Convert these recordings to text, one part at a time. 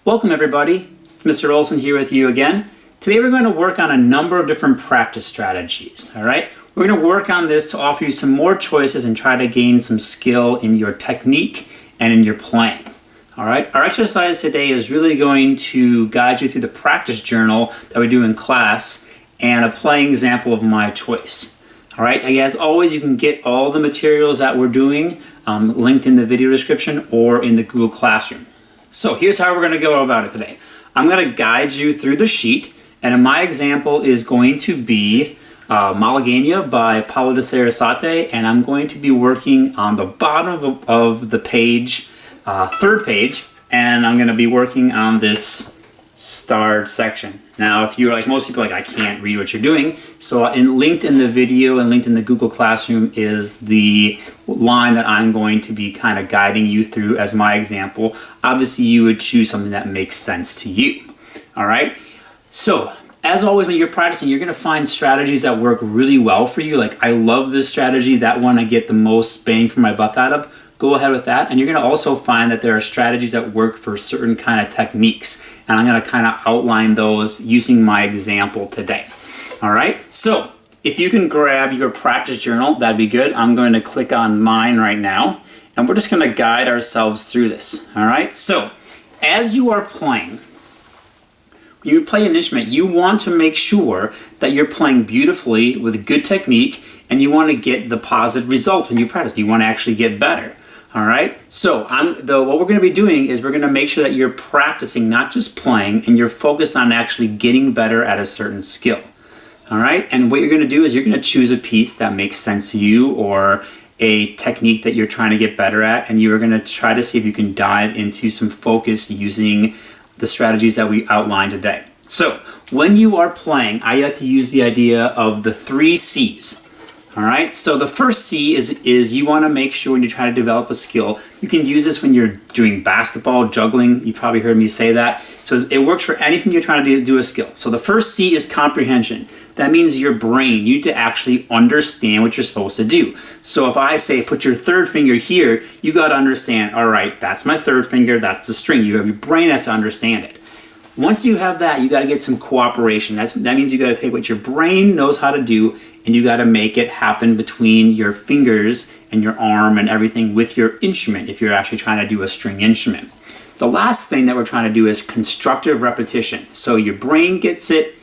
Welcome everybody, Mr. Olson here with you again. Today we're going to work on a number of different practice strategies, all right? We're going to work on this to offer you some more choices and try to gain some skill in your technique and in your playing, all right? Our exercise today is really going to guide you through the practice journal that we do in class and a playing example of my choice, all right? As always, you can get all the materials that we're doing linked in the video description or in the Google Classroom. So here's how we're going to go about it today. I'm going to guide you through the sheet, and my example is going to be Malagueña by Pablo de Sarasate, and I'm going to be working on the bottom of the page, third page, and I'm going to be working on this starred section. Now, if you're like most people, I can't read what you're doing, so linked in the video and linked in the Google Classroom is the line that I'm going to be kind of guiding you through as my example. Obviously, you would choose something that makes sense to you. All right? So, as always, when you're practicing, you're going to find strategies that work really well for you. Like, I love this strategy. That one I get the most bang for my buck out of. Go ahead with that. And you're going to also find that there are strategies that work for certain kind of techniques. And I'm going to kind of outline those using my example today. All right? So, if you can grab your practice journal, that'd be good. I'm going to click on mine right now. And we're just going to guide ourselves through this. All right? So, as you are playing, when you play an instrument, you want to make sure that you're playing beautifully with good technique, and you want to get the positive results when you practice. You want to actually get better. All right. So what we're going to be doing is we're going to make sure that you're practicing, not just playing, and you're focused on actually getting better at a certain skill. All right. And what you're going to do is you're going to choose a piece that makes sense to you or a technique that you're trying to get better at, and you're going to try to see if you can dive into some focus using the strategies that we outlined today. So when you are playing, I like to use the idea of the 3 C's. All right, so the first C is you want to make sure when you try to develop a skill, you can use this when you're doing basketball, juggling. You've probably heard me say that. So it works for anything you're trying to do a skill. So the first C is comprehension. That means your brain, you need to actually understand what you're supposed to do. So if I say put your third finger here, you got to understand, all right, that's my third finger, that's the string. Your brain has to understand it. Once you have that, you got to get some cooperation. That means you got to take what your brain knows how to do, and you got to make it happen between your fingers and your arm and everything with your instrument if you're actually trying to do a string instrument. The last thing that we're trying to do is constructive repetition. So your brain gets it,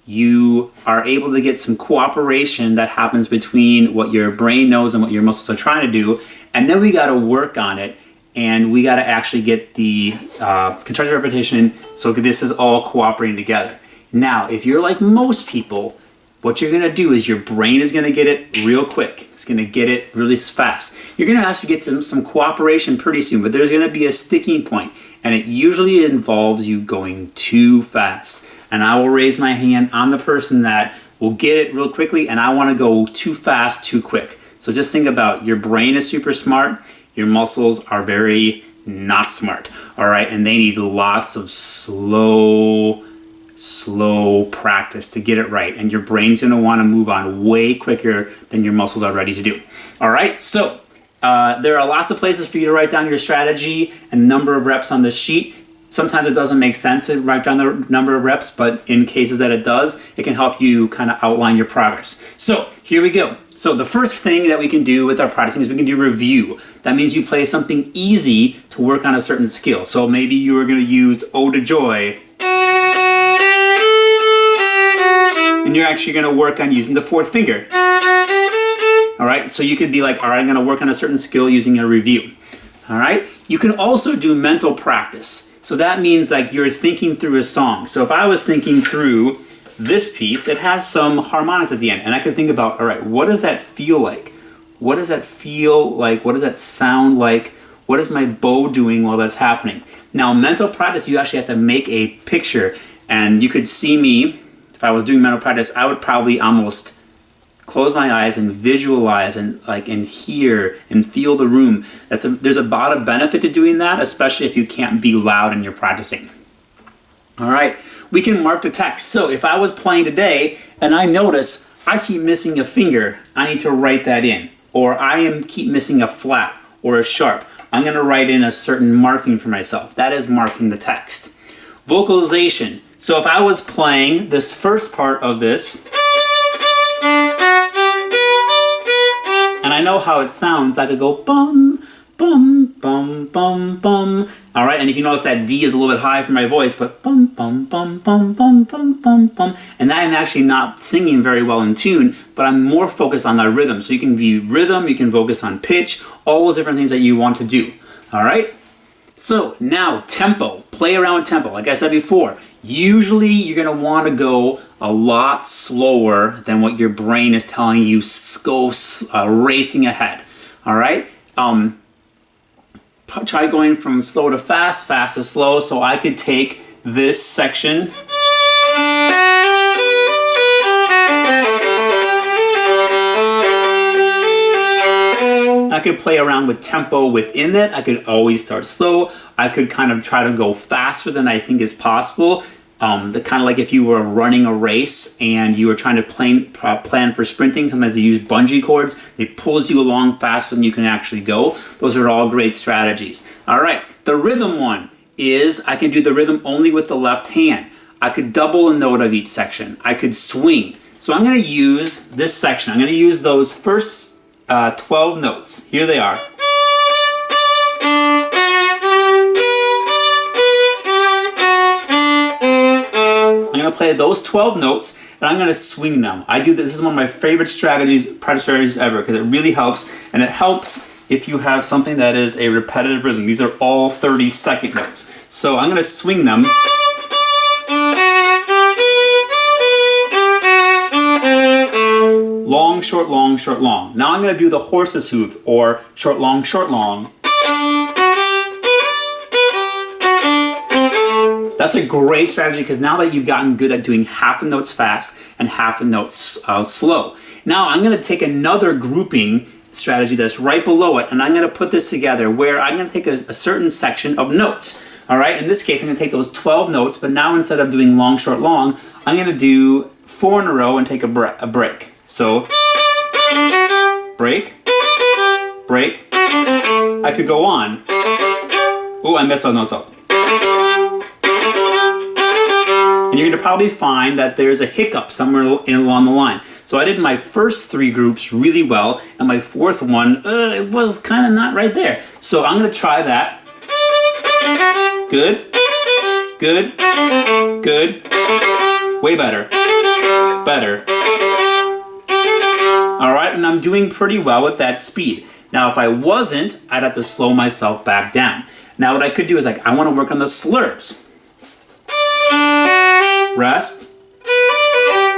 you are able to get some cooperation that happens between what your brain knows and what your muscles are trying to do, and then we got to work on it. And we got to actually get the constructive repetition so this is all cooperating together. Now, if you're like most people, what you're going to do is your brain is going to get it real quick. It's going to get it really fast. You're going to have to get some cooperation pretty soon, but there's going to be a sticking point, and it usually involves you going too fast. And I will raise my hand. I'm the person that will get it real quickly, and I want to go too fast, too quick. So just think about your brain is super smart. Your muscles are very not smart, all right? And they need lots of slow practice to get it right. And your brain's gonna wanna move on way quicker than your muscles are ready to do. All right, so there are lots of places for you to write down your strategy and number of reps on the sheet. Sometimes it doesn't make sense to write down the number of reps, but in cases that it does, it can help you kind of outline your progress. So here we go. So the first thing that we can do with our practicing is we can do review. That means you play something easy to work on a certain skill. So maybe you are going to use Ode to Joy, and you're actually going to work on using the 4th finger. All right, so you could be like, all right, I'm going to work on a certain skill using a review. All right, you can also do mental practice. So that means like you're thinking through a song. So if I was thinking through this piece, it has some harmonics at the end, and I could think about, all right, what does that feel like? What does that feel like? What does that sound like? What is my bow doing while that's happening? Now, mental practice, you actually have to make a picture, and you could see me, if I was doing mental practice, I would probably almost close my eyes and visualize and hear and feel the room. There's a lot of benefit to doing that, especially if you can't be loud and you're practicing. All right, we can mark the text. So if I was playing today and I notice I keep missing a finger, I need to write that in. Or keep missing a flat or a sharp. I'm going to write in a certain marking for myself. That is marking the text. Vocalization. So if I was playing this first part of this, and I know how it sounds, I could go bum, bum, bum, bum, bum. All right, and if you notice that D is a little bit high for my voice, but bum, bum, bum, bum, bum, bum, bum, bum. And I'm actually not singing very well in tune, but I'm more focused on the rhythm. So you can be rhythm, you can focus on pitch, all those different things that you want to do. All right? So now tempo, play around with tempo. Like I said before, usually you're going to want to go a lot slower than what your brain is telling you, go racing ahead. All right? Try going from slow to fast, fast to slow. So I could take this section I could play around with tempo within it. I could always start slow. I could kind of try to go faster than I think is possible. The kind of like if you were running a race and you were trying to plan for sprinting, sometimes they use bungee cords. They pulls you along faster than you can actually go. Those are all great strategies. All right, the rhythm one is I can do the rhythm only with the left hand. I could double a note of each section. I could swing. So I'm going to use this section. I'm going to use those first 12 notes. Here they are. I'm going to play those 12 notes and I'm going to swing them. I do this. This is one of my favorite practice strategies ever because it really helps, and it helps if you have something that is a repetitive rhythm. These are all 30-second notes. So I'm going to swing them. Long, short, long, short, long. Now I'm going to do the horse's hoof, or short, long, short, long. That's a great strategy because now that you've gotten good at doing half the notes fast and half the notes slow. Now I'm going to take another grouping strategy that's right below it, and I'm going to put this together where I'm going to take a certain section of notes. All right, in this case, I'm going to take those 12 notes, but now instead of doing long, short, long, I'm going to do 4 in a row and take a break. So, break, break. I could go on. Oh, I messed those notes up. And you're going to probably find that there's a hiccup somewhere along the line. So I did my first 3 groups really well, and my 4th one, it was kind of not right there. So I'm going to try that. Good, good, good. Way better, better. All right, and I'm doing pretty well with that speed. Now, if I wasn't, I'd have to slow myself back down. Now, what I could do is I want to work on the slurs. Rest,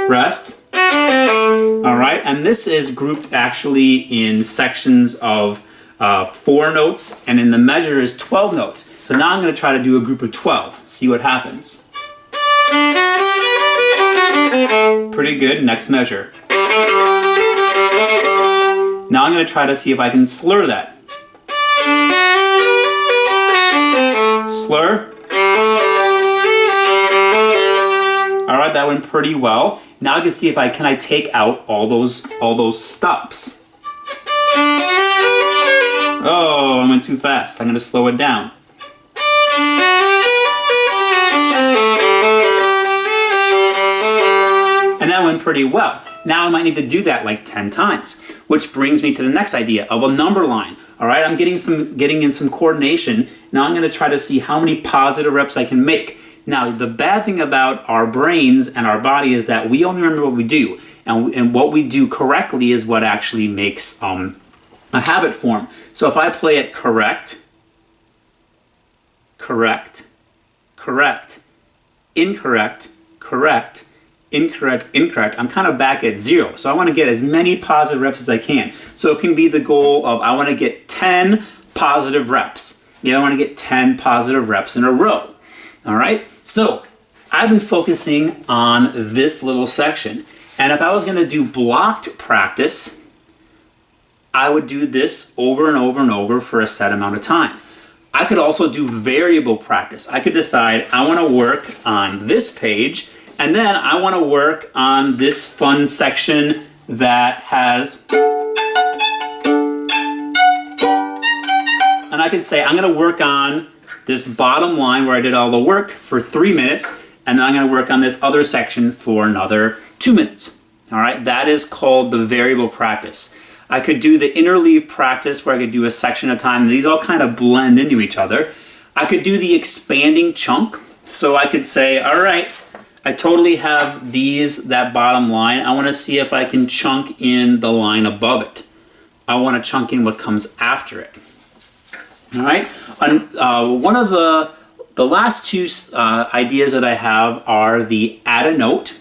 rest. All right, and this is grouped actually in sections of 4 notes, and in the measure is 12 notes. So now I'm going to try to do a group of 12, see what happens. Pretty good, next measure. Now I'm going to try to see if I can slur that. Slur. All right, that went pretty well. Now I can see if I take out all those stops. Oh, I went too fast. I'm going to slow it down. And that went pretty well. Now I might need to do that like 10 times, which brings me to the next idea of a number line. All right, I'm getting in some coordination. Now I'm going to try to see how many positive reps I can make. Now, the bad thing about our brains and our body is that we only remember what we do, and what we do correctly is what actually makes a habit form. So if I play it correct, correct, correct, incorrect, correct, incorrect, incorrect, I'm kind of back at 0. So I want to get as many positive reps as I can. So it can be the goal of I want to get 10 positive reps. I want to get 10 positive reps in a row. All right? So I've been focusing on this little section. And if I was going to do blocked practice, I would do this over and over and over for a set amount of time. I could also do variable practice. I could decide I want to work on this page, and then I want to work on this fun section that has, and I could say I'm going to work on this bottom line where I did all the work for 3 minutes, and then I'm going to work on this other section for another 2 minutes. All right, that is called the variable practice. I could do the interleave practice where I could do a section at a time. These all kind of blend into each other. I could do the expanding chunk. So I could say, all right, I totally have that bottom line. I want to see if I can chunk in the line above it. I want to chunk in what comes after it. All right. One of the last two ideas that I have are the add a note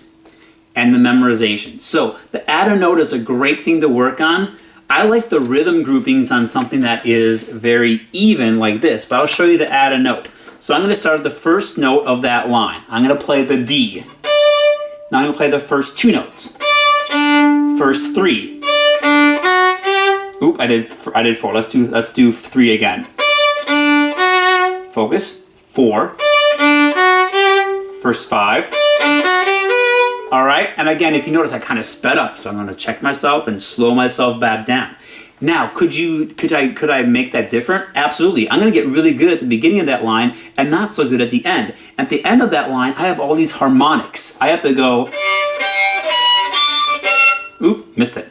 and the memorization. So the add a note is a great thing to work on. I like the rhythm groupings on something that is very even like this, but I'll show you the add a note. So I'm going to start at the first note of that line. I'm going to play the D. Now I'm going to play the first 2 notes. First 3. Oop, I did 4. Let's do 3 again. Focus. 4. First 5. All right, and again, if you notice, I kind of sped up, so I'm going to check myself and slow myself back down. Now, could I make that different? Absolutely. I'm going to get really good at the beginning of that line and not so good at the end. At the end of that line, I have all these harmonics. I have to go. Oop, missed it.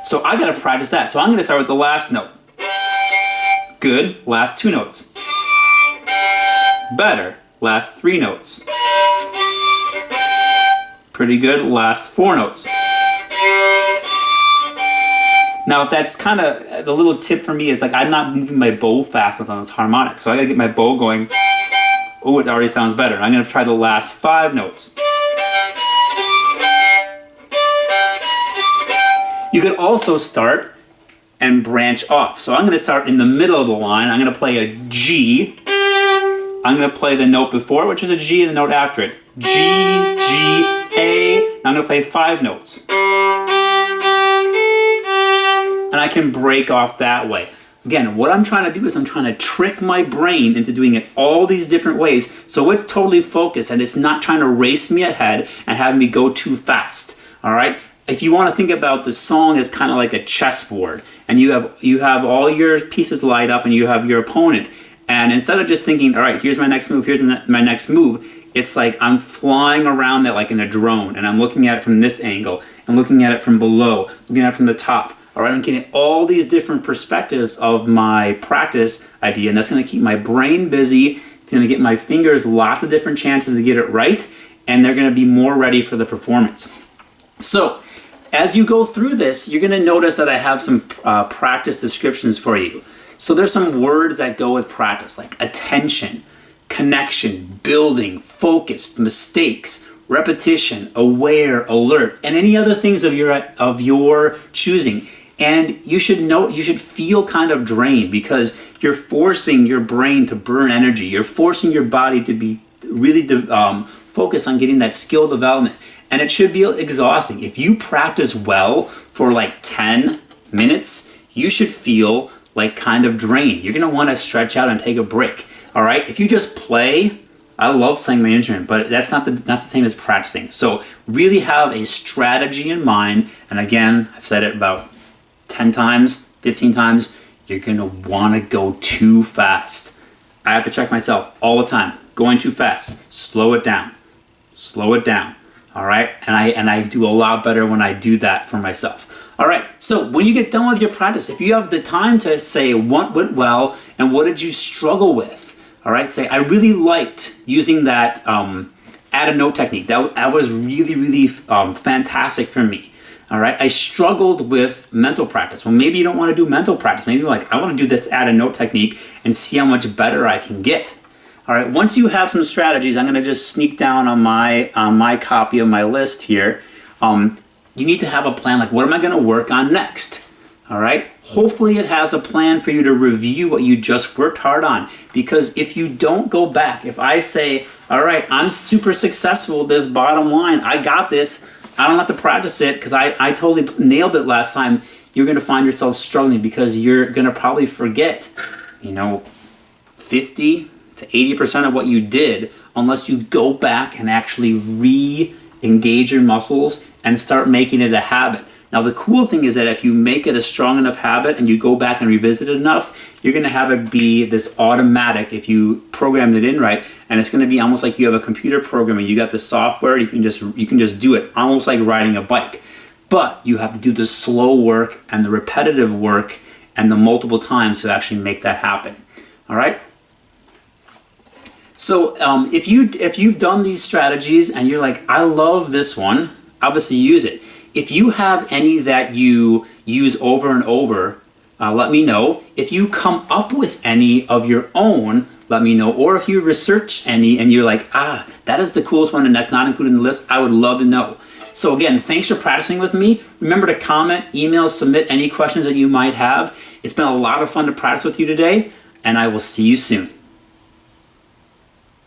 So I got to practice that. So I'm going to start with the last note. Good. Last 2 notes. Better. Last 3 notes. Pretty good. Last 4 notes. Now, if that's kind of the little tip for me, is like I'm not moving my bow fast enough on those harmonics. So I gotta get my bow going. Oh, it already sounds better. I'm gonna try the last 5 notes. You could also start and branch off. So I'm gonna start in the middle of the line. I'm gonna play a G. I'm going to play the note before, which is a G, and the note after it. G, G, A. Now I'm going to play 5 notes. And I can break off that way. Again, what I'm trying to do is I'm trying to trick my brain into doing it all these different ways so it's totally focused and it's not trying to race me ahead and have me go too fast. All right? If you want to think about the song as kind of like a chessboard, and you have all your pieces lined up and you have your opponent, and instead of just thinking, all right, here's my next move, here's my next move, it's like I'm flying around that like in a drone, and I'm looking at it from this angle, and looking at it from below, looking at it from the top. All right, I'm getting all these different perspectives of my practice idea, and that's going to keep my brain busy. It's going to get my fingers lots of different chances to get it right, and they're going to be more ready for the performance. So, as you go through this, you're going to notice that I have some practice descriptions for you. So there's some words that go with practice, like attention, connection, building, focused, mistakes, repetition, aware, alert, and any other things of your choosing. And you should feel kind of drained because you're forcing your brain to burn energy. You're forcing your body to be really focused on getting that skill development. And it should be exhausting. If you practice well for like 10 minutes, you should feel like kind of drained. You're gonna wanna stretch out and take a break, all right? If you just play, I love playing my instrument, but that's not the same as practicing. So really have a strategy in mind, and again, I've said it about 10 times, 15 times, you're gonna wanna go too fast. I have to check myself all the time. Going too fast, slow it down, all right? And I do a lot better when I do that for myself. All right, so when you get done with your practice, if you have the time to say what went well and what did you struggle with, all right, say I really liked using that add a note technique. That was really, really fantastic for me. All right, I struggled with mental practice. Well, maybe you don't want to do mental practice. Maybe you're like, I want to do this add a note technique and see how much better I can get. All right, once you have some strategies, I'm going to just sneak down on my copy of my list here. You need to have a plan, like what am I going to work on next? All right, hopefully it has a plan for you to review what you just worked hard on, because if you don't go back, if I say, all right, I'm super successful with this bottom line, I got this, I don't have to practice it because I totally nailed it last time, you're going to find yourself struggling because you're going to probably forget, 50 to 80% of what you did unless you go back and actually re-engage your muscles and start making it a habit. Now the cool thing is that if you make it a strong enough habit and you go back and revisit it enough, you're going to have it be this automatic if you programmed it in right, and it's going to be almost like you have a computer program and you got the software, you can just do it almost like riding a bike. But you have to do the slow work and the repetitive work and the multiple times to actually make that happen. All right? So if you've done these strategies and you're like, I love this one, obviously use it. If you have any that you use over and over, let me know. If you come up with any of your own, let me know. Or if you research any and you're like, that is the coolest one and that's not included in the list, I would love to know. So again, thanks for practicing with me. Remember to comment, email, submit any questions that you might have. It's been a lot of fun to practice with you today, and I will see you soon.